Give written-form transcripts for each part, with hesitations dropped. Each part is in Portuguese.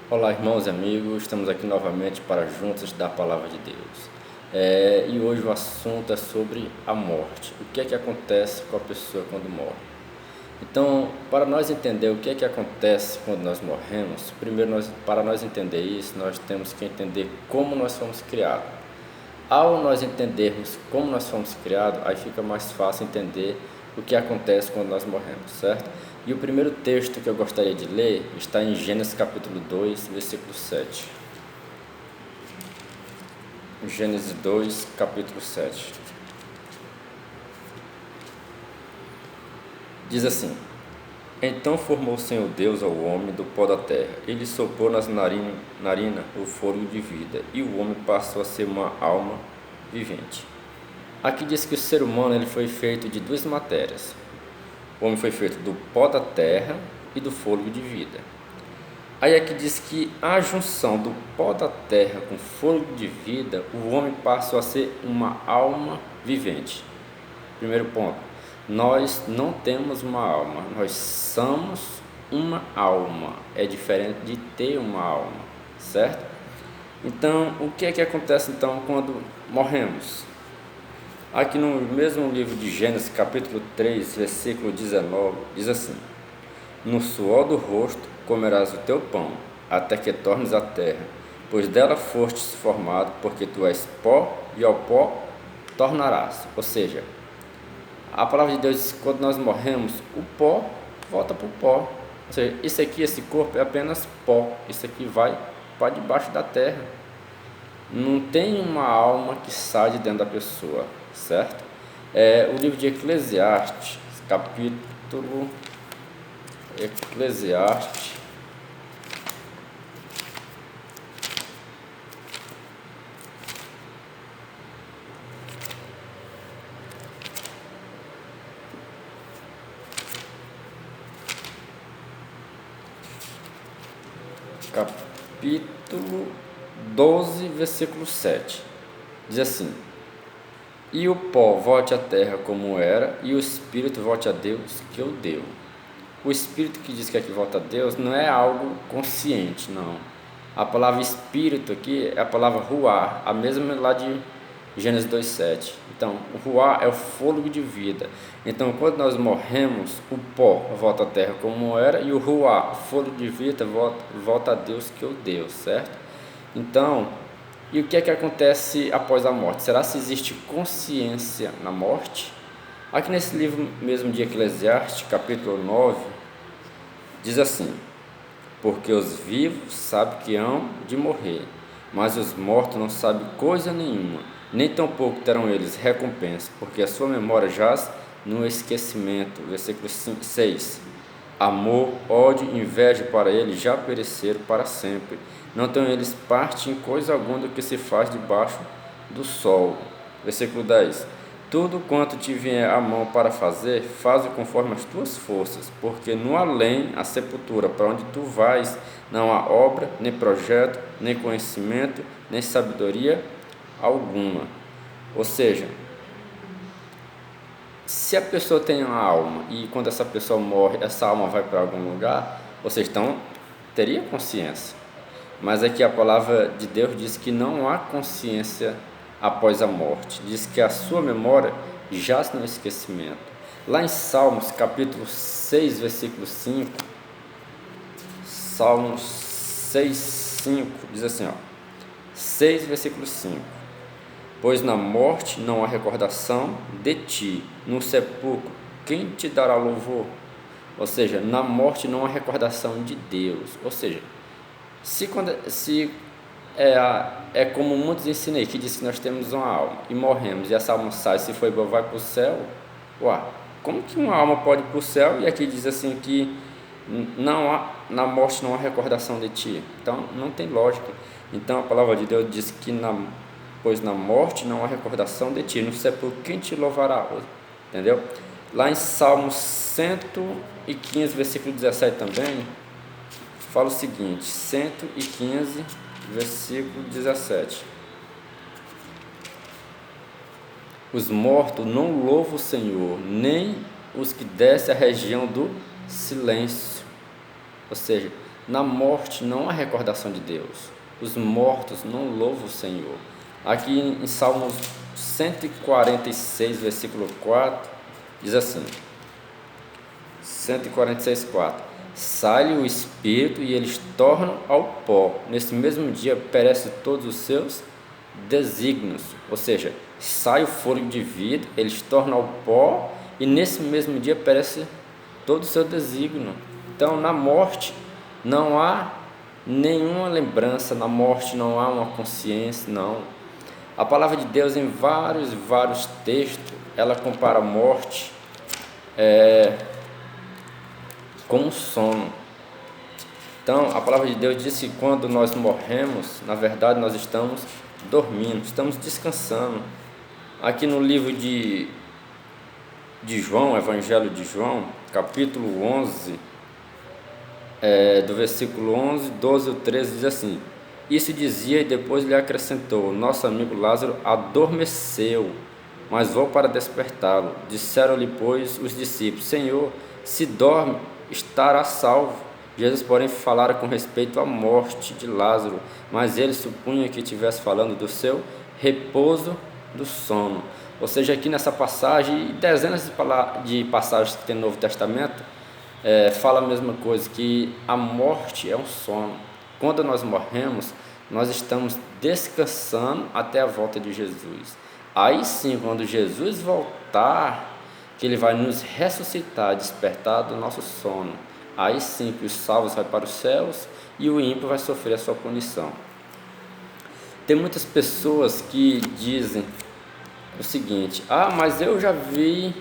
Olá, irmãos e amigos, estamos aqui novamente para juntos estudar a Palavra de Deus. E hoje o assunto é sobre a morte. O que é que acontece com a pessoa quando morre? Então, para nós entender o que é que acontece quando nós morremos, primeiro, para nós entender isso, nós temos que entender como nós fomos criados. Ao nós entendermos como nós fomos criados, aí fica mais fácil entender o que acontece quando nós morremos, certo? E o primeiro texto que eu gostaria de ler está em Gênesis capítulo 2, versículo 7. Gênesis 2, capítulo 7. Diz assim: Então formou o Senhor Deus ao homem do pó da terra. Ele soprou nas narinas o fôlego de vida, e o homem passou a ser uma alma vivente. Aqui diz que o ser humano ele foi feito de duas matérias. O homem foi feito do pó da terra e do fôlego de vida. Aí aqui diz que a junção do pó da terra com fôlego de vida, o homem passou a ser uma alma vivente. Primeiro ponto, nós não temos uma alma, nós somos uma alma. É diferente de ter uma alma, certo? Então, o que é que acontece então quando morremos? Aqui no mesmo livro de Gênesis, capítulo 3, versículo 19, diz assim: No suor do rosto comerás o teu pão, até que tornes a terra, pois dela fostes formado, porque tu és pó, e ao pó tornarás. Ou seja, a palavra de Deus diz que quando nós morremos, o pó volta para o pó. Ou seja, isso aqui, esse corpo é apenas pó, isso aqui vai para debaixo da terra. Não tem uma alma que sai de dentro da pessoa, certo? O livro de Eclesiastes, capítulo Eclesiastes, capítulo 12, versículo 7. Diz assim: E o pó volte à terra como era, e o espírito volte a Deus que o deu. O espírito que diz que aqui volta a Deus não é algo consciente, não. A palavra espírito aqui é a palavra ruar, a mesma lá de Gênesis 2,7. Então, o ruar é o fôlego de vida. Então, quando nós morremos, o pó volta à terra como era, e o ruar, o fôlego de vida, volta a Deus que o deu, certo? Então, e o que é que acontece após a morte? Será se existe consciência na morte? Aqui nesse livro mesmo de Eclesiastes, capítulo 9, diz assim: Porque os vivos sabem que hão de morrer, mas os mortos não sabem coisa nenhuma, nem tampouco terão eles recompensa, porque a sua memória jaz no esquecimento. Versículo 6. Amor, ódio, inveja para eles já pereceram para sempre. Não tenham eles parte em coisa alguma do que se faz debaixo do sol. Versículo 10. Tudo quanto te vier à mão para fazer, faze conforme as tuas forças, porque no além, a sepultura, para onde tu vais, não há obra, nem projeto, nem conhecimento, nem sabedoria alguma. Ou seja, se a pessoa tem uma alma e quando essa pessoa morre, essa alma vai para algum lugar, ou seja, então teria consciência. Mas aqui a palavra de Deus diz que não há consciência após a morte. Diz que a sua memória jaz no esquecimento. Lá em Salmos, capítulo 6, versículo 5, Salmos 6, 5, diz assim, 6, versículo 5. Pois na morte não há recordação de ti, no sepulcro, quem te dará louvor? Ou seja, na morte não há recordação de Deus. Ou seja, se é como muitos ensinei, que diz que nós temos uma alma e morremos, e essa alma sai, se foi boa, vai para o céu. Como que uma alma pode ir para o céu? E aqui diz assim que não há, na morte não há recordação de ti. Então não tem lógica. Então a palavra de Deus diz que pois na morte não há recordação de ti, no sepulcro quem te louvará? Entendeu? Lá em Salmos 115, versículo 17 também, fala o seguinte, 115, versículo 17. Os mortos não louvam o Senhor, nem os que descem à região do silêncio. Ou seja, Na morte não há recordação de Deus. Os mortos não louvam o Senhor. Aqui em Salmos 146, versículo 4, diz assim: 146, 4: sai-lhe o espírito e eles tornam ao pó. Nesse mesmo dia perecem todos os seus desígnios. Ou seja, sai o fôlego de vida, eles tornam ao pó e nesse mesmo dia perece todo o seu desígnio. Então, na morte não há nenhuma lembrança, na morte não há uma consciência, não. A palavra de Deus, em vários textos, ela compara a morte com um sono. Então, a palavra de Deus diz que quando nós morremos, na verdade nós estamos dormindo, estamos descansando. Aqui no livro de João, Evangelho de João, capítulo 11, do versículo 11, 12 ou 13, diz assim: isso dizia e depois lhe acrescentou: nosso amigo Lázaro adormeceu, mas vou para despertá-lo. Disseram-lhe, pois, os discípulos: Senhor, se dorme, estará salvo. Jesus, porém, falara com respeito à morte de Lázaro, mas ele supunha que estivesse falando do seu repouso do sono. Ou seja, aqui nessa passagem, e dezenas de passagens que tem no Novo Testamento, fala a mesma coisa, que a morte é um sono. Quando nós morremos, nós estamos descansando até a volta de Jesus. Aí sim, quando Jesus voltar, que ele vai nos ressuscitar, despertar do nosso sono. Aí sim que os salvos vão para os céus e o ímpio vai sofrer a sua punição. Tem muitas pessoas que dizem o seguinte: mas eu já vi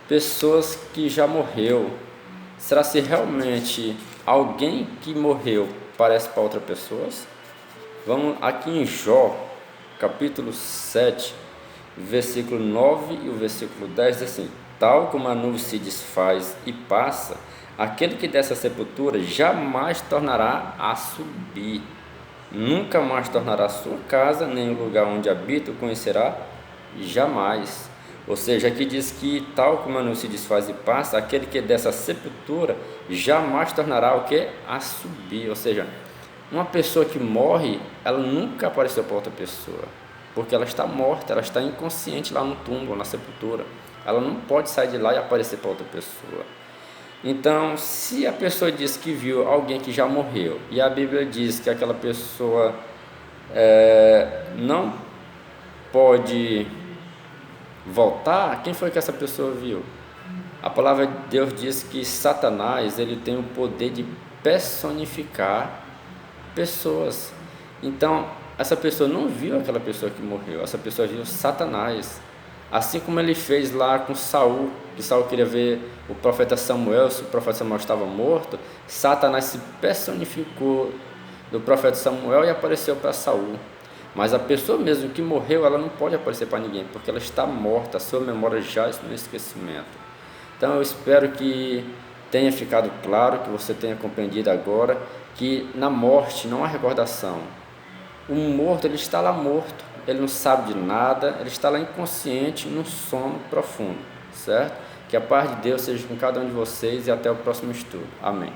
pessoas que já morreu. Será se realmente alguém que morreu parece para outras pessoas? Vamos aqui em Jó, capítulo 7, versículo 9 e o versículo 10, diz assim: tal como a nuvem se desfaz e passa, aquele que dessa sepultura jamais tornará a subir, nunca mais tornará a sua casa, nem o lugar onde habita o conhecerá jamais. Ou seja, aqui diz que tal como a nuvem se desfaz e passa, aquele que dessa sepultura jamais tornará o que? A subir. Ou seja, uma pessoa que morre, ela nunca apareceu para outra pessoa, porque ela está morta, ela está inconsciente lá no túmulo, na sepultura. Ela não pode sair de lá e aparecer para outra pessoa. Então, se a pessoa diz que viu alguém que já morreu, e a Bíblia diz que aquela pessoa não pode voltar, quem foi que essa pessoa viu? A palavra de Deus diz que Satanás, ele tem o poder de personificar pessoas. Então, essa pessoa não viu aquela pessoa que morreu, essa pessoa viu Satanás. Assim como ele fez lá com Saul, que Saul queria ver o profeta Samuel, se o profeta Samuel estava morto, Satanás se personificou do profeta Samuel e apareceu para Saul. Mas a pessoa mesmo que morreu, ela não pode aparecer para ninguém, porque ela está morta, a sua memória já está no esquecimento. Então eu espero que tenha ficado claro, que você tenha compreendido agora, que na morte não há recordação. O morto, ele está lá morto, ele não sabe de nada, ele está lá inconsciente, num sono profundo, certo? Que a paz de Deus seja com cada um de vocês e até o próximo estudo. Amém.